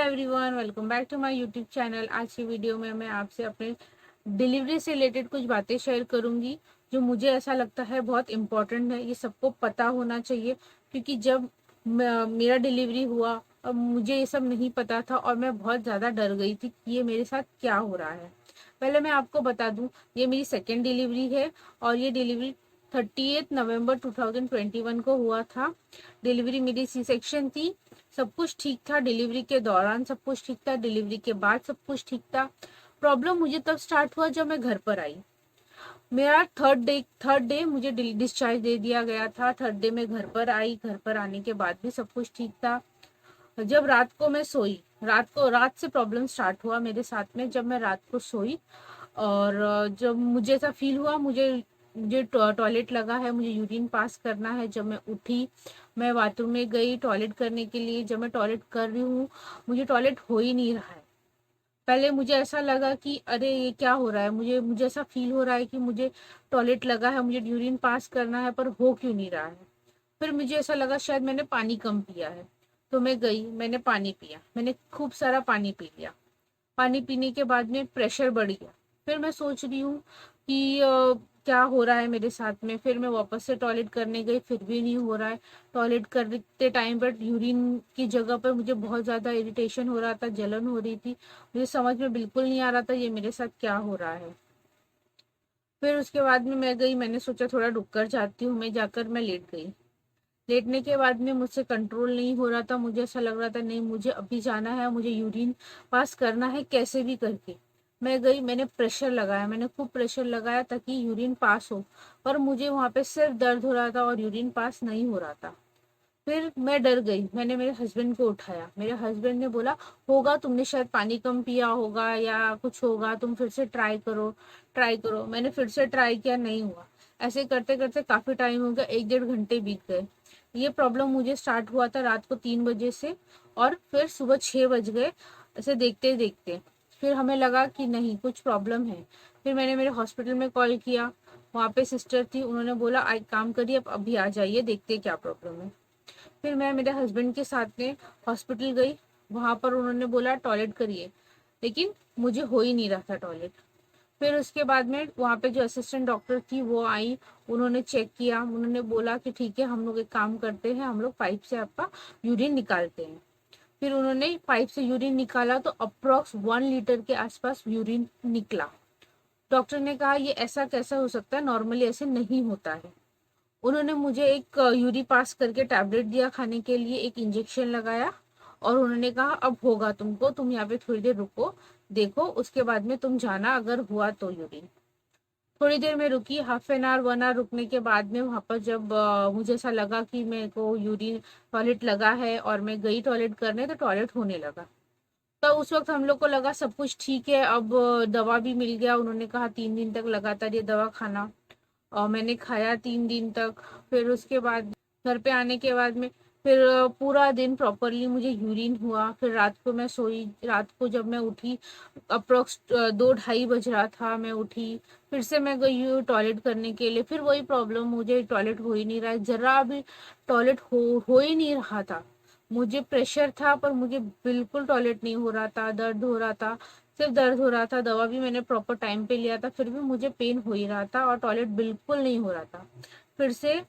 Everyone, welcome back to my YouTube channel. आज की video में मैं आपसे अपने डिलीवरी से रिलेटेड कुछ बातें शेयर करूंगी जो मुझे ऐसा लगता है बहुत इम्पोर्टेंट है। ये सबको पता होना चाहिए क्योंकि जब मेरा डिलीवरी हुआ अब मुझे ये सब नहीं पता था और मैं बहुत ज़्यादा डर गई थी कि ये मेरे साथ क्या हो रहा है। पहले मैं आपको बता दूं, ये मेरी सेकेंड डिलीवरी है और ये डिलीवरी 30 नवंबर 2021 को हुआ था। डिलीवरी मेरी सी सेक्शन थी। सब कुछ ठीक था, डिलीवरी के दौरान सब कुछ ठीक था, डिलीवरी के बाद सब कुछ ठीक था। प्रॉब्लम मुझे तब स्टार्ट हुआ जब मैं घर पर आई। मेरा थर्ड डे मुझे डिस्चार्ज दे दिया गया था। थर्ड डे में घर पर आई। घर पर आने के बाद भी सब कुछ ठीक था। जब रात को मैं सोई, रात से प्रॉब्लम स्टार्ट हुआ मेरे साथ में। जब मैं रात को सोई और जब मुझे ऐसा फील हुआ, मुझे मुझे टॉयलेट लगा है, मुझे यूरिन पास करना है। जब मैं उठी, मैं बाथरूम में गई टॉयलेट करने के लिए। जब मैं टॉयलेट कर रही हूँ, मुझे टॉयलेट हो ही नहीं रहा है। पहले मुझे ऐसा लगा कि अरे ये क्या हो रहा है, मुझे मुझे ऐसा फील हो रहा है कि मुझे टॉयलेट लगा है, मुझे यूरिन पास करना है, पर हो क्यों नहीं रहा है। फिर मुझे ऐसा लगा शायद मैंने पानी कम पिया है। तो मैं गई, मैंने पानी पिया, मैंने खूब सारा पानी पी लिया। पानी पीने के बाद में प्रेशर बढ़ गया। फिर मैं सोच रही हूँ कि क्या हो रहा है मेरे साथ में। फिर मैं वापस से टॉयलेट करने गई, फिर भी नहीं हो रहा है। टॉयलेट करते टाइम पर यूरिन की जगह पर मुझे बहुत ज़्यादा इरिटेशन हो रहा था, जलन हो रही थी। मुझे समझ में बिल्कुल नहीं आ रहा था ये मेरे साथ क्या हो रहा है। फिर उसके बाद में मैं गई, मैंने सोचा थोड़ा रुक कर जाती हूँ। मैं जाकर मैं लेट गई। लेटने के बाद में मुझसे कंट्रोल नहीं हो रहा था। मुझे ऐसा लग रहा था नहीं, मुझे अभी जाना है, मुझे यूरिन पास करना है कैसे भी करके। मैं गई, मैंने प्रेशर लगाया, मैंने खूब प्रेशर लगाया ताकि यूरिन पास हो। पर मुझे वहाँ पे सिर्फ दर्द हो रहा था और यूरिन पास नहीं हो रहा था। फिर मैं डर गई, मैंने मेरे हस्बैंड को उठाया। मेरे हस्बैंड ने बोला होगा, तुमने शायद पानी कम पिया होगा या कुछ होगा, तुम फिर से ट्राई करो, ट्राई करो। मैंने फिर से ट्राई किया, नहीं हुआ। ऐसे करते करते काफ़ी टाइम हो गया, 1 डेढ़ घंटे बीत गए। ये प्रॉब्लम मुझे स्टार्ट हुआ था रात को 3 बजे से और फिर सुबह 6 बज गए ऐसे देखते देखते। फिर हमें लगा कि नहीं, कुछ प्रॉब्लम है। फिर मैंने मेरे हॉस्पिटल में कॉल किया। वहाँ पे सिस्टर थी, उन्होंने बोला एक काम करिए, आप अभी आ जाइए, देखते क्या प्रॉब्लम है। फिर मैं मेरे हस्बैंड के साथ में हॉस्पिटल गई। वहाँ पर उन्होंने बोला टॉयलेट करिए, लेकिन मुझे हो ही नहीं रहा था टॉयलेट। फिर उसके बाद में वहाँ पे जो असिस्टेंट डॉक्टर थी वो आई, उन्होंने चेक किया। उन्होंने बोला कि ठीक है, हम लोग एक काम करते हैं, हम लोग पाइप से आपका यूरिन निकालते हैं। फिर उन्होंने पाइप से यूरिन निकाला तो अप्रोक्स 1 लीटर के आसपास यूरिन निकला। डॉक्टर ने कहा ये ऐसा कैसा हो सकता है, नॉर्मली ऐसे नहीं होता है। उन्होंने मुझे एक यूरी पास करके टैबलेट दिया खाने के लिए, एक इंजेक्शन लगाया और उन्होंने कहा अब होगा तुमको, तुम यहाँ पे थोड़ी देर रुको, देखो, उसके बाद में तुम जाना अगर हुआ तो यूरिन। थोड़ी देर में रुकी, हाफ एन आवर रुकने के बाद में वहाँ पर जब मुझे ऐसा लगा कि मेरे को यूरिन टॉयलेट लगा है और मैं गई टॉयलेट करने तो टॉयलेट होने लगा। तो उस वक्त हम लोग को लगा सब कुछ ठीक है। अब दवा भी मिल गया, उन्होंने कहा 3 दिन तक लगातार ये दवा खाना। और मैंने खाया 3 दिन तक। फिर उसके बाद घर पे आने के बाद में फिर पूरा दिन प्रॉपरली मुझे यूरिन हुआ। फिर रात को मैं सोई, रात को जब मैं उठी अप्रोक्स 2 ढाई बज रहा था, मैं उठी। फिर से मैं गई हूँ टॉयलेट करने के लिए, फिर वही प्रॉब्लम, मुझे टॉयलेट हो ही नहीं रहा है, जरा भी टॉयलेट हो ही नहीं रहा था। मुझे प्रेशर था पर मुझे बिल्कुल टॉयलेट नहीं हो रहा था, दर्द हो रहा था, सिर्फ दर्द हो रहा था। दवा भी मैंने प्रॉपर टाइम पे लिया था, फिर भी मुझे पेन हो ही रहा था और टॉयलेट बिल्कुल नहीं हो रहा था। फिर से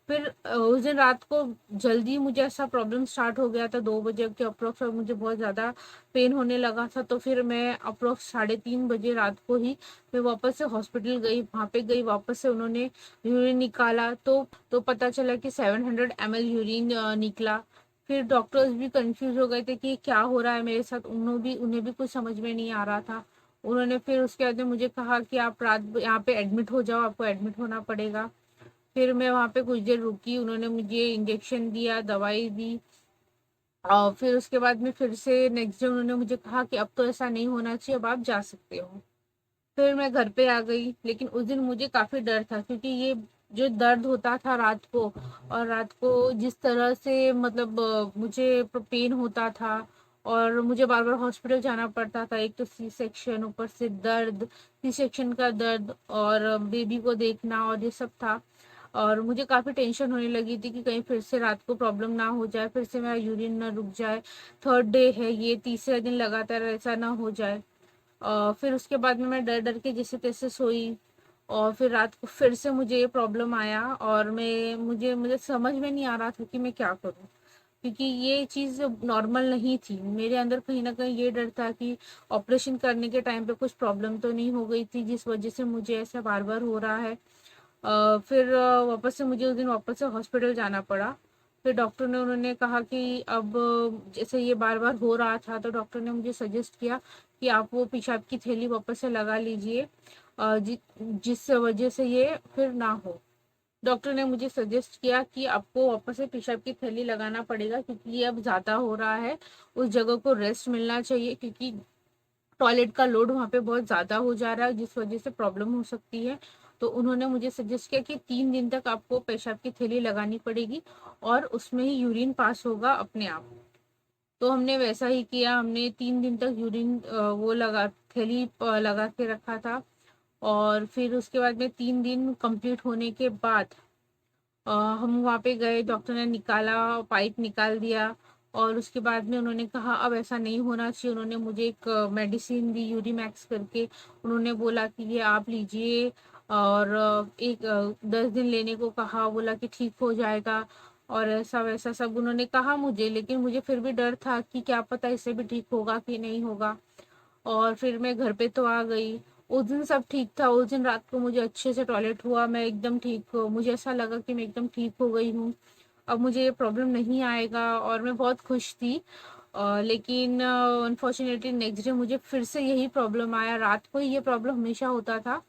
फिर उस दिन रात को जल्दी मुझे ऐसा प्रॉब्लम स्टार्ट हो गया था, 2 बजे के अप्रोक्स मुझे बहुत ज़्यादा पेन होने लगा था। तो फिर मैं अप्रोक्स 3:30 बजे रात को ही मैं वापस से हॉस्पिटल गई। वहाँ पे गई, वापस से उन्होंने यूरिन निकाला तो पता चला कि 700 ml यूरिन निकला। फिर डॉक्टर्स भी कंफ्यूज हो गए थे कि क्या हो रहा है मेरे साथ, उन्हें भी कुछ समझ में नहीं आ रहा था। उन्होंने फिर उसके बाद में मुझे कहा कि आप रात यहाँ पे एडमिट हो जाओ, आपको एडमिट होना पड़ेगा। फिर मैं वहाँ पे कुछ देर रुकी, उन्होंने मुझे इंजेक्शन दिया, दवाई दी। और फिर उसके बाद में फिर से नेक्स्ट डे उन्होंने मुझे कहा कि अब तो ऐसा नहीं होना चाहिए, अब आप जा सकते हो। फिर मैं घर पे आ गई, लेकिन उस दिन मुझे काफ़ी डर था क्योंकि ये जो दर्द होता था रात को, और रात को जिस तरह से मतलब मुझे पेन होता था और मुझे बार बार हॉस्पिटल जाना पड़ता था। एक तो सी सेक्शन, ऊपर से दर्द, सी सेक्शन का दर्द और बेबी को देखना और ये सब था। और मुझे काफ़ी टेंशन होने लगी थी कि कहीं फिर से रात को प्रॉब्लम ना हो जाए, फिर से मेरा यूरिन ना रुक जाए। थर्ड डे है ये, तीसरे दिन लगातार ऐसा ना हो जाए। फिर उसके बाद में मैं डर डर के जैसे तैसे सोई, और फिर रात को फिर से मुझे ये प्रॉब्लम आया, और मैं मुझे मुझे समझ में नहीं आ रहा था कि मैं क्या करूं, क्योंकि ये चीज़ नॉर्मल नहीं थी। मेरे अंदर कहीं ना कहीं ये डर था कि ऑपरेशन करने के टाइम पे कुछ प्रॉब्लम तो नहीं हो गई थी जिस वजह से मुझे ऐसा बार बार हो रहा है। फिर वापस से मुझे उस दिन वापस से हॉस्पिटल जाना पड़ा। फिर डॉक्टर ने उन्होंने कहा कि अब जैसे ये बार बार हो रहा था, तो डॉक्टर ने मुझे सजेस्ट किया कि आप वो पेशाब की थैली वापस से लगा लीजिए, जिस वजह से ये फिर ना हो। डॉक्टर ने मुझे सजेस्ट किया कि आपको वापस से पेशाब की थैली लगाना पड़ेगा, क्योंकि ये अब ज़्यादा हो रहा है। उस जगह को रेस्ट मिलना चाहिए, क्योंकि टॉयलेट का लोड वहाँ पे बहुत ज़्यादा हो जा रहा है, जिस वजह से प्रॉब्लम हो सकती है। तो उन्होंने मुझे सजेस्ट किया कि 3 दिन तक आपको पेशाब की थैली लगानी पड़ेगी, और उसमें ही यूरिन पास होगा अपने आप। तो हमने वैसा ही किया, हमने 3 दिन तक यूरिन वो लगा थैली लगा के रखा था। और फिर उसके बाद में 3 दिन कंप्लीट होने के बाद हम वहाँ पे गए, डॉक्टर ने निकाला, पाइप निकाल दिया। और उसके बाद में उन्होंने कहा अब ऐसा नहीं होना चाहिए। उन्होंने मुझे एक मेडिसिन दी यूरीमैक्स करके। उन्होंने बोला कि ये आप लीजिए, और 10 दिन लेने को कहा, बोला कि ठीक हो जाएगा। और ऐसा वैसा सब उन्होंने कहा मुझे, लेकिन मुझे फिर भी डर था कि क्या पता इससे भी ठीक होगा कि नहीं होगा। और फिर मैं घर पे तो आ गई। उस दिन सब ठीक था, उस दिन रात को मुझे अच्छे से टॉयलेट हुआ, मैं एकदम ठीक हूँ, मुझे ऐसा लगा कि मैं एकदम ठीक हो गई हूँ, अब मुझे ये प्रॉब्लम नहीं आएगा, और मैं बहुत खुश थी। लेकिन अनफॉर्चुनेटली नेक्स्ट डे मुझे फिर से यही प्रॉब्लम आया। रात को ही ये प्रॉब्लम हमेशा होता था,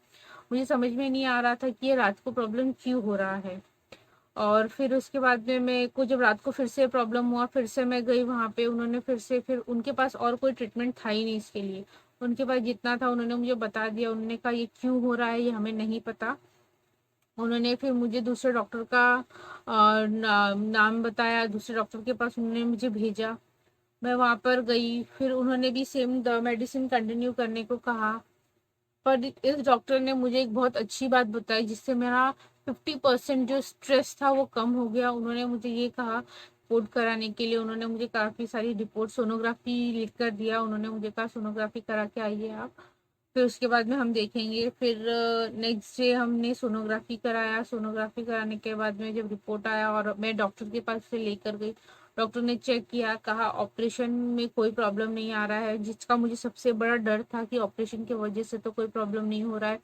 मुझे समझ में नहीं आ रहा था कि ये रात को प्रॉब्लम क्यों हो रहा है। और फिर उसके बाद में मेरे को जब रात को फिर से प्रॉब्लम हुआ, फिर से मैं गई वहाँ पे। उन्होंने फिर उनके पास और कोई ट्रीटमेंट था ही नहीं इसके लिए। उनके पास जितना था उन्होंने मुझे बता दिया। उन्होंने कहा ये क्यों हो रहा है ये हमें नहीं पता। उन्होंने फिर मुझे दूसरे डॉक्टर का नाम बताया, दूसरे डॉक्टर के पास उन्होंने मुझे भेजा। मैं वहाँ पर गई, फिर उन्होंने भी सेम मेडिसिन कंटिन्यू करने को कहा। पर इस डॉक्टर ने मुझे एक बहुत अच्छी बात बताई, जिससे मेरा 50% जो स्ट्रेस था वो कम हो गया। उन्होंने मुझे ये कहा रिपोर्ट कराने के लिए। उन्होंने मुझे काफ़ी सारी रिपोर्ट, सोनोग्राफी लिख कर दिया। उन्होंने मुझे कहा सोनोग्राफी करा के आइए आप, फिर उसके बाद में हम देखेंगे। फिर नेक्स्ट डे हमने सोनोग्राफी कराया। सोनोग्राफी कराने के बाद में जब रिपोर्ट आया और मैं डॉक्टर के पास से लेकर गई, डॉक्टर ने चेक किया, कहा ऑपरेशन में कोई प्रॉब्लम नहीं आ रहा है, जिसका मुझे सबसे बड़ा डर था कि ऑपरेशन की वजह से तो कोई प्रॉब्लम नहीं हो रहा है,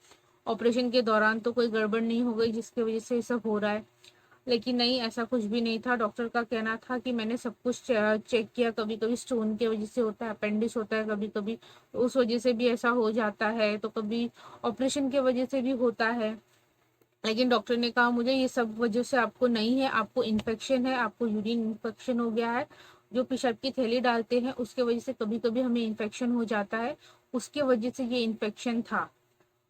ऑपरेशन के दौरान तो कोई गड़बड़ नहीं हो गई जिसकी वजह से ये सब हो रहा है। लेकिन नहीं, ऐसा कुछ भी नहीं था। डॉक्टर का कहना था कि मैंने सब कुछ चेक किया, कभी कभी स्टोन की वजह से होता है, अपेंडिक्स होता है कभी कभी, तो उस वजह से भी ऐसा हो जाता है, तो कभी ऑपरेशन की वजह से भी होता है। लेकिन डॉक्टर ने कहा मुझे ये सब वजह से आपको नहीं है, आपको इन्फेक्शन है, आपको यूरिन इन्फेक्शन हो गया है। जो पेशाब की थैली डालते हैं उसके वजह से कभी कभी हमें इन्फेक्शन हो जाता है, उसके वजह से ये इन्फेक्शन था।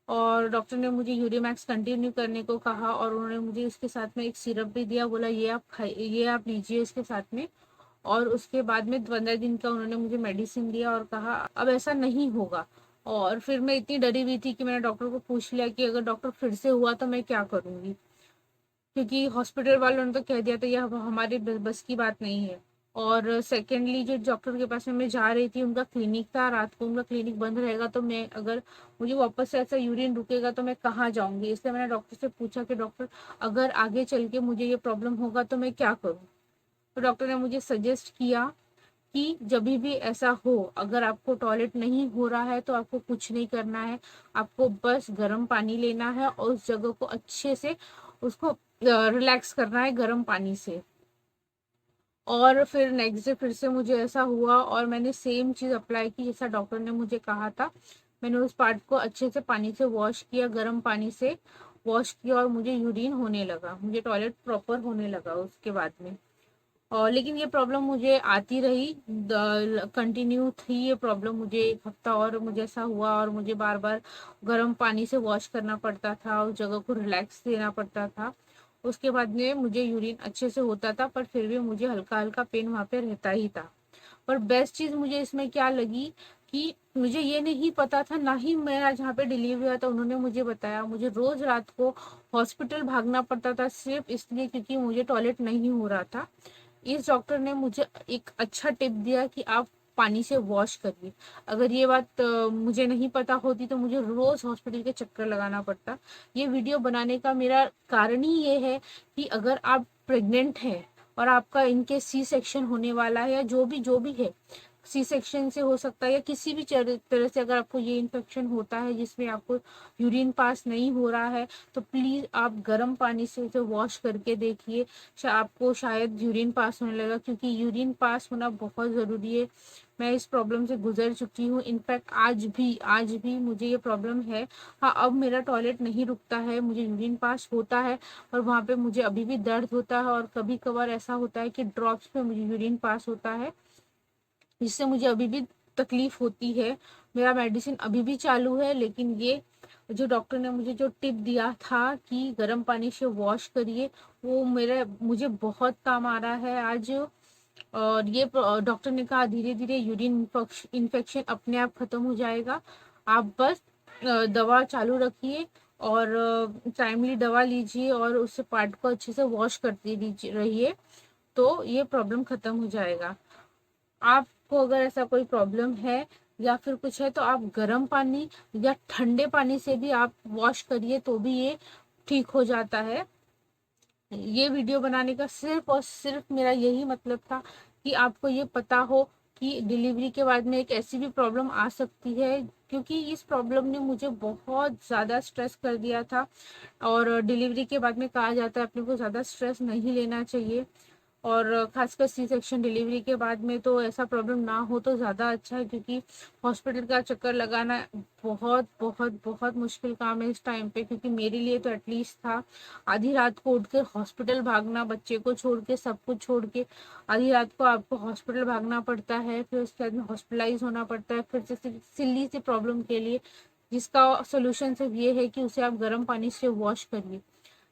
और डॉक्टर ने मुझे यूरीमैक्स कंटिन्यू करने को कहा, और उन्होंने मुझे इसके साथ में एक सिरप भी दिया, बोला ये आप खाइए, ये आप लीजिए इसके साथ में। और उसके बाद में 15 दिन का उन्होंने मुझे मेडिसिन दिया और कहा अब ऐसा नहीं होगा। और फिर मैं इतनी डरी हुई थी कि मैंने डॉक्टर को पूछ लिया कि अगर डॉक्टर फिर से हुआ तो मैं क्या करूँगी, क्योंकि हॉस्पिटल वालों ने तो कह दिया था ये हमारे बस की बात नहीं है। और सेकेंडली जो डॉक्टर के पास में मैं जा रही थी उनका क्लिनिक था, रात को उनका क्लिनिक बंद रहेगा, तो मैं अगर मुझे वापस से ऐसा यूरिन रुकेगा तो मैं कहाँ जाऊंगी। इसलिए मैंने डॉक्टर से पूछा कि डॉक्टर अगर आगे चल के मुझे ये प्रॉब्लम होगा तो मैं क्या करूँ। तो डॉक्टर ने मुझे सजेस्ट किया कि जब भी ऐसा हो, अगर आपको टॉयलेट नहीं हो रहा है तो आपको कुछ नहीं करना है, आपको बस गर्म पानी लेना है और उस जगह को अच्छे से उसको रिलैक्स करना है गर्म पानी से। और फिर नेक्स्ट डे फिर से मुझे ऐसा हुआ और मैंने सेम चीज़ अप्लाई की जैसा डॉक्टर ने मुझे कहा था। मैंने उस पार्ट को अच्छे से पानी से वॉश किया, गर्म पानी से वॉश किया, और मुझे यूरिन होने लगा, मुझे टॉयलेट प्रॉपर होने लगा उसके बाद में। और लेकिन ये प्रॉब्लम मुझे आती रही, कंटिन्यू थी ये प्रॉब्लम मुझे 1 हफ्ता, और मुझे ऐसा हुआ और मुझे बार बार गर्म पानी से वॉश करना पड़ता था, उस जगह को रिलैक्स देना पड़ता था। उसके बाद में मुझे यूरिन अच्छे से होता था, पर फिर भी मुझे हल्का हल्का पेन वहाँ पे रहता ही था। पर बेस्ट चीज़ मुझे इसमें क्या लगी कि मुझे ये नहीं पता था, ना ही मेरा जहाँ पे डिलीवरी हुआ था उन्होंने मुझे बताया। मुझे रोज रात को हॉस्पिटल भागना पड़ता था सिर्फ इसलिए क्योंकि मुझे टॉयलेट नहीं हो रहा था। इस डॉक्टर ने मुझे एक अच्छा टिप दिया कि आप पानी से वॉश करिए। अगर ये बात मुझे नहीं पता होती तो मुझे रोज हॉस्पिटल के चक्कर लगाना पड़ता। ये वीडियो बनाने का मेरा कारण ही ये है कि अगर आप प्रेग्नेंट हैं और आपका इनके सी सेक्शन होने वाला है, या जो भी है, सी सेक्शन से हो सकता है या किसी भी तरह से अगर आपको ये इन्फेक्शन होता है जिसमें आपको यूरिन पास नहीं हो रहा है, तो प्लीज आप गर्म पानी से उसे वॉश करके देखिए। आपको शायद यूरिन पास होने लगा, क्योंकि यूरिन पास होना बहुत जरूरी है। मैं इस प्रॉब्लम से गुजर चुकी हूँ। इनफैक्ट आज भी मुझे ये प्रॉब्लम है। हाँ, अब मेरा टॉयलेट नहीं रुकता है, मुझे यूरिन पास होता है और वहाँ पे मुझे अभी भी दर्द होता है, और कभी कभार ऐसा होता है कि ड्रॉप्स पे मुझे यूरिन पास होता है, जिससे मुझे अभी भी तकलीफ होती है। मेरा मेडिसिन अभी भी चालू है, लेकिन ये जो डॉक्टर ने मुझे जो टिप दिया था कि गर्म पानी से वॉश करिए, वो मुझे बहुत काम आ रहा है आज। और ये डॉक्टर ने कहा धीरे धीरे यूरिन इन्फेक्शन अपने आप खत्म हो जाएगा। आप बस दवा चालू रखिए और टाइमली दवा लीजिए और उससे पार्ट को अच्छे से वॉश करते रहिए, तो ये प्रॉब्लम खत्म हो जाएगा। आपको अगर ऐसा कोई प्रॉब्लम है या फिर कुछ है, तो आप गर्म पानी या ठंडे पानी से भी आप वॉश करिए, तो भी ये ठीक हो जाता है। ये वीडियो बनाने का सिर्फ और सिर्फ मेरा यही मतलब था कि आपको ये पता हो कि डिलीवरी के बाद में एक ऐसी भी प्रॉब्लम आ सकती है, क्योंकि इस प्रॉब्लम ने मुझे बहुत ज़्यादा स्ट्रेस कर दिया था। और डिलीवरी के बाद में कहा जाता है अपने को ज़्यादा स्ट्रेस नहीं लेना चाहिए, और खासकर सी सेक्शन डिलीवरी के बाद में तो ऐसा प्रॉब्लम ना हो तो ज़्यादा अच्छा है, क्योंकि हॉस्पिटल का चक्कर लगाना बहुत बहुत बहुत मुश्किल काम है इस टाइम पे। क्योंकि मेरे लिए तो एटलीस्ट था, आधी रात को उठकर हॉस्पिटल भागना, बच्चे को छोड़ के, सब कुछ छोड़ के आधी रात को आपको हॉस्पिटल भागना पड़ता है, फिर उसके बाद में हॉस्पिटलाइज होना पड़ता है, फिर जैसे सिल्ली सी प्रॉब्लम के लिए, जिसका सोल्यूशन सिर्फ ये है कि उसे आप गर्म पानी से वॉश करिए।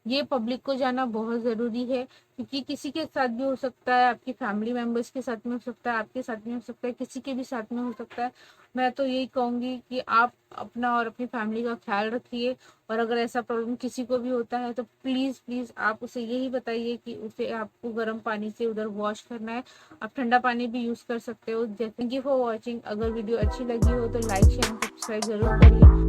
ये पब्लिक को जाना बहुत ज़रूरी है, क्योंकि किसी के साथ भी हो सकता है, आपकी फैमिली मेम्बर्स के साथ में हो सकता है, आपके साथ में हो सकता है, किसी के भी साथ में हो सकता है। मैं तो यही कहूँगी कि आप अपना और अपनी फैमिली का ख्याल रखिए, और अगर ऐसा प्रॉब्लम किसी को भी होता है तो प्लीज़ प्लीज़ आप उसे यही बताइए कि उसे आपको गर्म पानी से उधर वॉश करना है। आप ठंडा पानी भी यूज़ कर सकते हो। Thank you for watching. अगर वीडियो अच्छी लगी हो तो लाइक शेयर एंड सब्सक्राइब ज़रूर करिए।